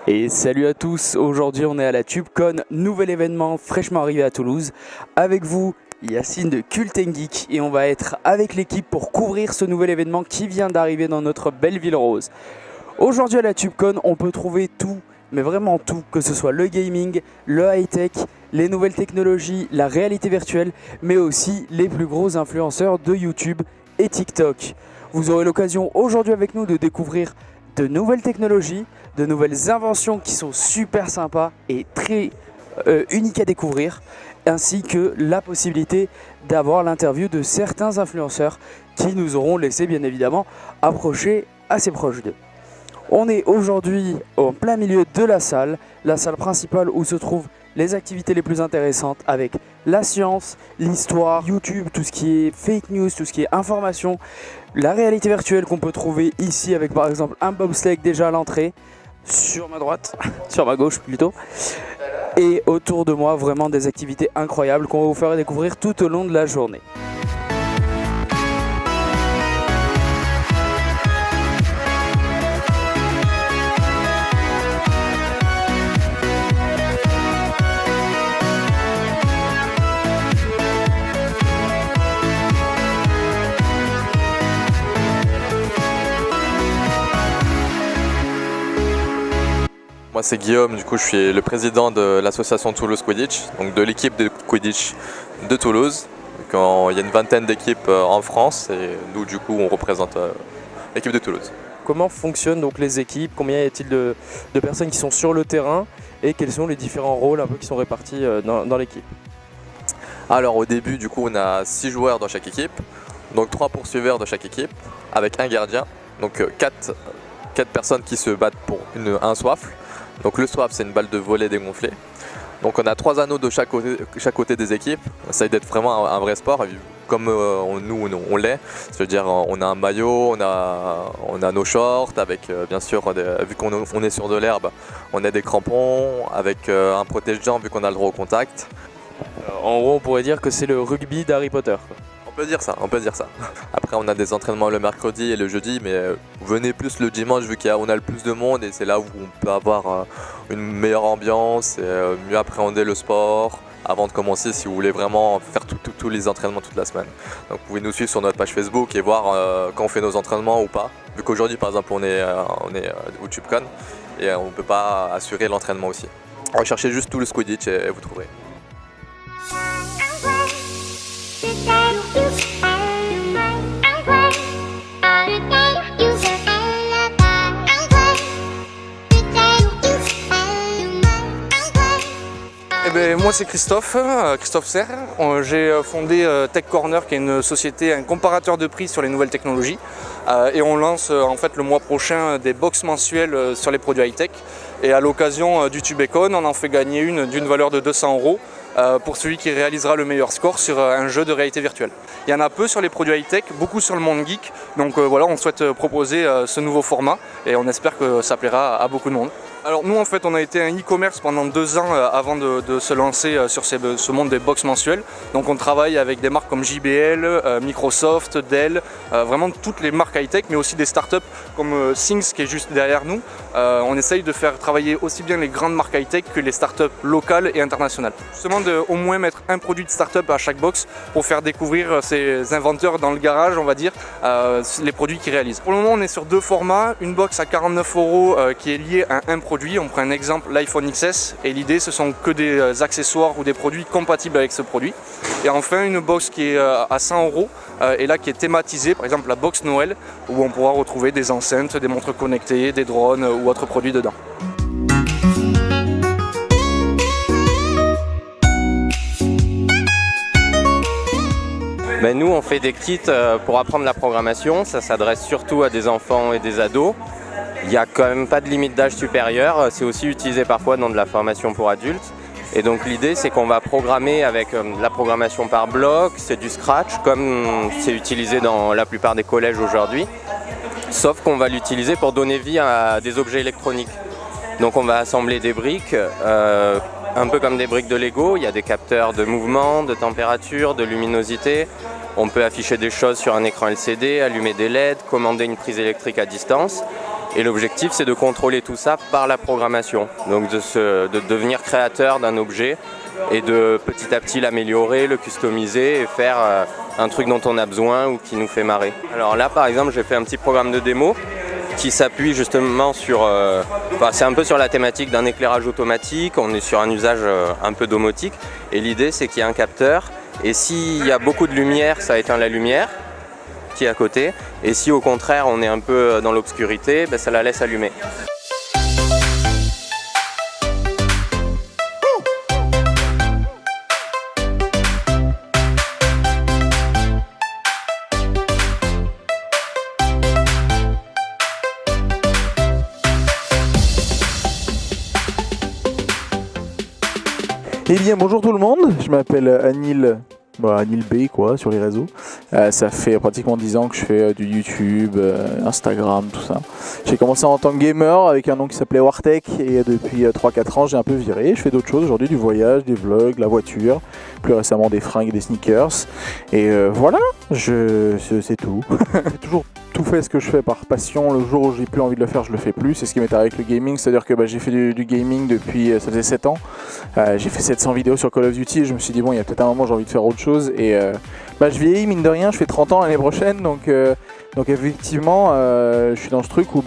Et salut à tous, aujourd'hui on est à la TubeCon, nouvel événement fraîchement arrivé à Toulouse. Avec vous, Yacine de Cult & Geek, et on va être avec l'équipe pour couvrir ce nouvel événement qui vient d'arriver dans notre belle ville rose. Aujourd'hui à la TubeCon, on peut trouver tout, mais vraiment tout, que ce soit le gaming, le high-tech, les nouvelles technologies, la réalité virtuelle, mais aussi les plus gros influenceurs de YouTube et TikTok. Vous aurez l'occasion aujourd'hui avec nous de découvrir de nouvelles technologies, de nouvelles inventions qui sont super sympas et très uniques à découvrir, ainsi que la possibilité d'avoir l'interview de certains influenceurs qui nous auront laissé bien évidemment approcher assez proche d'eux. On est aujourd'hui en plein milieu de la salle principale où se trouvent les activités les plus intéressantes avec la science, l'histoire, YouTube, tout ce qui est fake news, tout ce qui est information, la réalité virtuelle qu'on peut trouver ici avec par exemple un bobsleigh déjà à l'entrée, sur ma droite, sur ma gauche plutôt, et autour de moi vraiment des activités incroyables qu'on va vous faire découvrir tout au long de la journée. Moi c'est Guillaume, du coup je suis le président de l'association Toulouse Quidditch, donc de l'équipe de Quidditch de Toulouse. Il y a une vingtaine d'équipes en France et nous du coup on représente l'équipe de Toulouse. Comment fonctionnent donc les équipes? Combien y a-t-il de personnes qui sont sur le terrain et quels sont les différents rôles un peu qui sont répartis dans l'équipe? Alors au début du coup on a 6 joueurs dans chaque équipe, donc 3 poursuiveurs de chaque équipe avec un gardien, donc 4 personnes qui se battent pour un soifle. Donc le swap c'est une balle de volley dégonflée. Donc on a 3 anneaux de chaque côté des équipes. Ça essaye d'être vraiment un vrai sport comme nous on l'est. C'est-à-dire on a un maillot, on a nos shorts avec bien sûr vu qu'on est sur de l'herbe, on a des crampons avec un protège-jambe vu qu'on a le droit au contact. En gros on pourrait dire que c'est le rugby d'Harry Potter, quoi. On peut dire ça. Après on a des entraînements le mercredi et le jeudi, mais venez plus le dimanche vu qu'on a le plus de monde et c'est là où on peut avoir une meilleure ambiance et mieux appréhender le sport avant de commencer si vous voulez vraiment faire tous les entraînements toute la semaine. Donc vous pouvez nous suivre sur notre page Facebook et voir quand on fait nos entraînements ou pas. Vu qu'aujourd'hui par exemple on est au TubeCon et on ne peut pas assurer l'entraînement aussi. Recherchez juste Toulouse Quidditch et vous trouverez. Moi c'est Christophe Serre. J'ai fondé Tech Corner qui est une société, un comparateur de prix sur les nouvelles technologies et on lance en fait le mois prochain des box mensuelles sur les produits high-tech et à l'occasion du TubeCon on en fait gagner une d'une valeur de 200 € pour celui qui réalisera le meilleur score sur un jeu de réalité virtuelle. Il y en a peu sur les produits high-tech, beaucoup sur le monde geek, donc voilà, on souhaite proposer ce nouveau format et on espère que ça plaira à beaucoup de monde. Alors nous en fait on a été un e-commerce pendant 2 ans avant de se lancer sur ce monde des box mensuelles. Donc on travaille avec des marques comme JBL, Microsoft, Dell, vraiment toutes les marques high-tech mais aussi des startups comme Things qui est juste derrière nous. On essaye de faire travailler aussi bien les grandes marques high-tech que les startups locales et internationales. Justement de au moins mettre un produit de startup à chaque box pour faire découvrir ces inventeurs dans le garage on va dire les produits qu'ils réalisent. Pour le moment on est sur 2 formats, une box à 49 € qui est liée à un produit. On prend un exemple, l'iPhone XS, et l'idée ce sont que des accessoires ou des produits compatibles avec ce produit. Et enfin une box qui est à 100 € et là qui est thématisée, par exemple la box Noël, où on pourra retrouver des enceintes, des montres connectées, des drones ou autres produits dedans. Nous on fait des kits pour apprendre la programmation, ça s'adresse surtout à des enfants et des ados. Il n'y a quand même pas de limite d'âge supérieure, c'est aussi utilisé parfois dans de la formation pour adultes. Et donc l'idée c'est qu'on va programmer avec la programmation par bloc, c'est du Scratch comme c'est utilisé dans la plupart des collèges aujourd'hui. Sauf qu'on va l'utiliser pour donner vie à des objets électroniques. Donc on va assembler des briques, un peu comme des briques de Lego, il y a des capteurs de mouvement, de température, de luminosité. On peut afficher des choses sur un écran LCD, allumer des LED, commander une prise électrique à distance. Et l'objectif, c'est de contrôler tout ça par la programmation. Donc de devenir créateur d'un objet et de petit à petit l'améliorer, le customiser et faire un truc dont on a besoin ou qui nous fait marrer. Alors là, par exemple, j'ai fait un petit programme de démo qui s'appuie justement sur... c'est un peu sur la thématique d'un éclairage automatique. On est sur un usage un peu domotique. Et l'idée, c'est qu'il y a un capteur. Et s'il y a beaucoup de lumière, ça éteint la lumière qui est à côté. Et si au contraire, on est un peu dans l'obscurité, ça la laisse allumer. Eh bien bonjour tout le monde, je m'appelle Anil, Anil B quoi sur les réseaux. Ça fait pratiquement 10 ans que je fais du YouTube, Instagram, tout ça. J'ai commencé en tant que gamer avec un nom qui s'appelait Wartech et depuis 3-4 ans j'ai un peu viré. Je fais d'autres choses aujourd'hui, du voyage, des vlogs, la voiture, plus récemment des fringues et des sneakers. Et voilà, c'est tout. J'ai toujours tout fait ce que je fais par passion. Le jour où j'ai plus envie de le faire, je le fais plus. C'est ce qui m'est arrivé avec le gaming, c'est-à-dire que j'ai fait du gaming depuis, ça faisait 7 ans. J'ai fait 700 vidéos sur Call of Duty et je me suis dit bon, il y a peut-être un moment j'ai envie de faire autre chose. Et je vieillis mine de rien, je fais 30 ans l'année prochaine, donc effectivement je suis dans ce truc où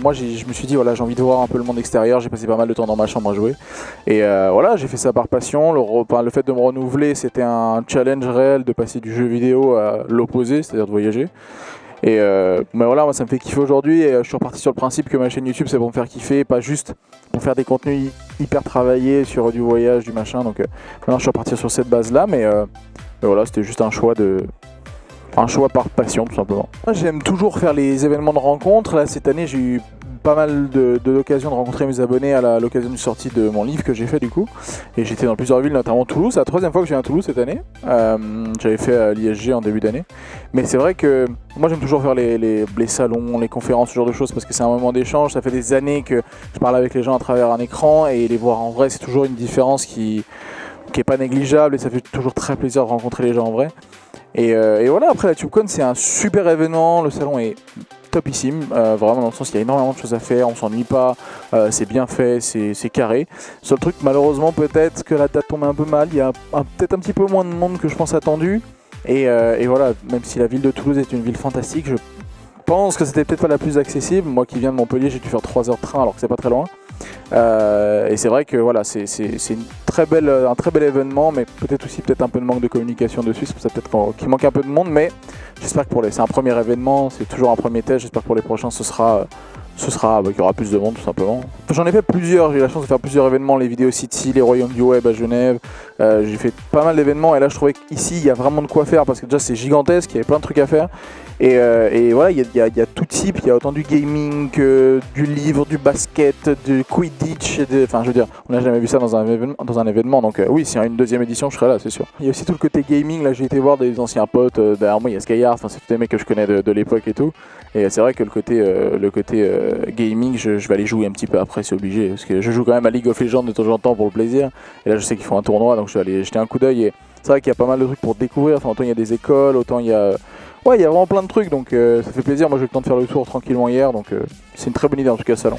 moi je me suis dit voilà, j'ai envie de voir un peu le monde extérieur. J'ai passé pas mal de temps dans ma chambre à jouer et voilà, j'ai fait ça par passion. Le fait de me renouveler, c'était un challenge réel de passer du jeu vidéo à l'opposé, c'est-à-dire de voyager. Et mais voilà, moi ça me fait kiffer aujourd'hui et je suis reparti sur le principe que ma chaîne YouTube c'est pour me faire kiffer, pas juste pour faire des contenus hyper travaillés sur du voyage, du machin. Donc maintenant je suis reparti sur cette base là, mais voilà, c'était juste un choix par passion tout simplement. Moi j'aime toujours faire les événements de rencontres. Là cette année j'ai eu pas mal de l'occasion de rencontrer mes abonnés à l'occasion d'une sortie de mon livre que j'ai fait du coup. Et j'étais dans plusieurs villes, notamment Toulouse. C'est la 3e fois que je viens à Toulouse cette année. J'avais fait l'ISG en début d'année. Mais c'est vrai que moi j'aime toujours faire les salons, les conférences, ce genre de choses parce que c'est un moment d'échange. Ça fait des années que je parle avec les gens à travers un écran et les voir en vrai, c'est toujours une différence qui est pas négligeable et ça fait toujours très plaisir de rencontrer les gens en vrai. Et voilà, après la TubeCon c'est un super événement, le salon est topissime, vraiment dans le sens il y a énormément de choses à faire, on s'ennuie pas, c'est bien fait, c'est carré. Seul truc malheureusement peut-être que la date tombe un peu mal, il y a peut-être un petit peu moins de monde que je pense attendu. Et voilà, même si la ville de Toulouse est une ville fantastique, je pense que c'était peut-être pas la plus accessible. Moi qui viens de Montpellier, j'ai dû faire 3 heures de train alors que c'est pas très loin. Et c'est vrai que voilà, c'est un très bel événement, mais peut-être un peu de manque de communication dessus, c'est pour ça peut-être qu'il manque un peu de monde, mais j'espère que c'est un premier événement, c'est toujours un premier test, j'espère que pour les prochains qu'il y aura plus de monde tout simplement. J'en ai fait plusieurs, j'ai eu la chance de faire plusieurs événements, les Vidéo City, les Royaumes du Web à Genève, j'ai fait pas mal d'événements et là je trouvais qu'ici il y a vraiment de quoi faire parce que déjà c'est gigantesque, il y avait plein de trucs à faire. Et voilà, il y a tout type, il y a autant du gaming que du livre, du basket, du Quidditch, enfin je veux dire, on n'a jamais vu ça dans un événement, donc oui, s'il y a une deuxième édition, je serai là, c'est sûr. Il y a aussi tout le côté gaming, là j'ai été voir des anciens potes, derrière moi il y a Skyheart, enfin c'est tous des mecs que je connais de l'époque et tout, et c'est vrai que le côté gaming, je vais aller jouer un petit peu après, c'est obligé, parce que je joue quand même à League of Legends de temps en temps pour le plaisir, et là je sais qu'ils font un tournoi, donc je vais aller jeter un coup d'œil, et c'est vrai qu'il y a pas mal de trucs pour découvrir, enfin autant il y a des écoles, autant il y a... Ouais, il y a vraiment plein de trucs, donc ça fait plaisir. Moi j'ai eu le temps de faire le tour tranquillement hier, donc c'est une très bonne idée en tout cas, salon.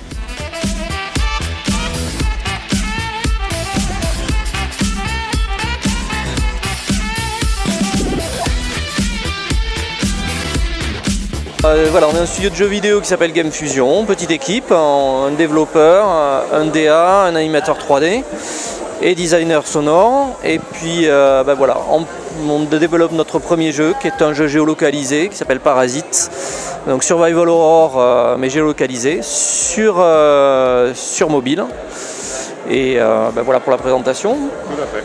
Voilà, on a un studio de jeux vidéo qui s'appelle Game Fusion, petite équipe, un développeur, un DA, un animateur 3D et designer sonore. Et puis voilà, on développe notre premier jeu qui est un jeu géolocalisé qui s'appelle Parasite. Donc Survival Horror mais géolocalisé sur mobile. Et voilà pour la présentation. Tout à fait.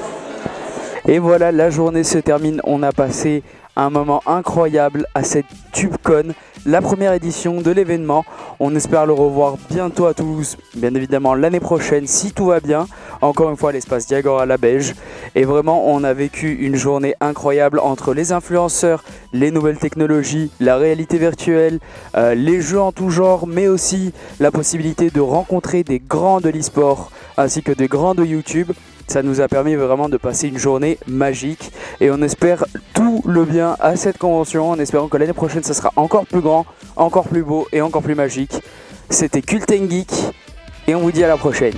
Et voilà, la journée se termine, on a passé un moment incroyable à cette TubeCon, la première édition de l'événement. On espère le revoir bientôt à Toulouse, bien évidemment l'année prochaine si tout va bien. Encore une fois, l'espace Diagora la Beige. Et vraiment, on a vécu une journée incroyable entre les influenceurs, les nouvelles technologies, la réalité virtuelle, les jeux en tout genre, mais aussi la possibilité de rencontrer des grands de l'e-sport ainsi que des grands de YouTube. Ça nous a permis vraiment de passer une journée magique et on espère tout le bien à cette convention en espérant que l'année prochaine ça sera encore plus grand, encore plus beau et encore plus magique. C'était Cult & Geek et on vous dit à la prochaine.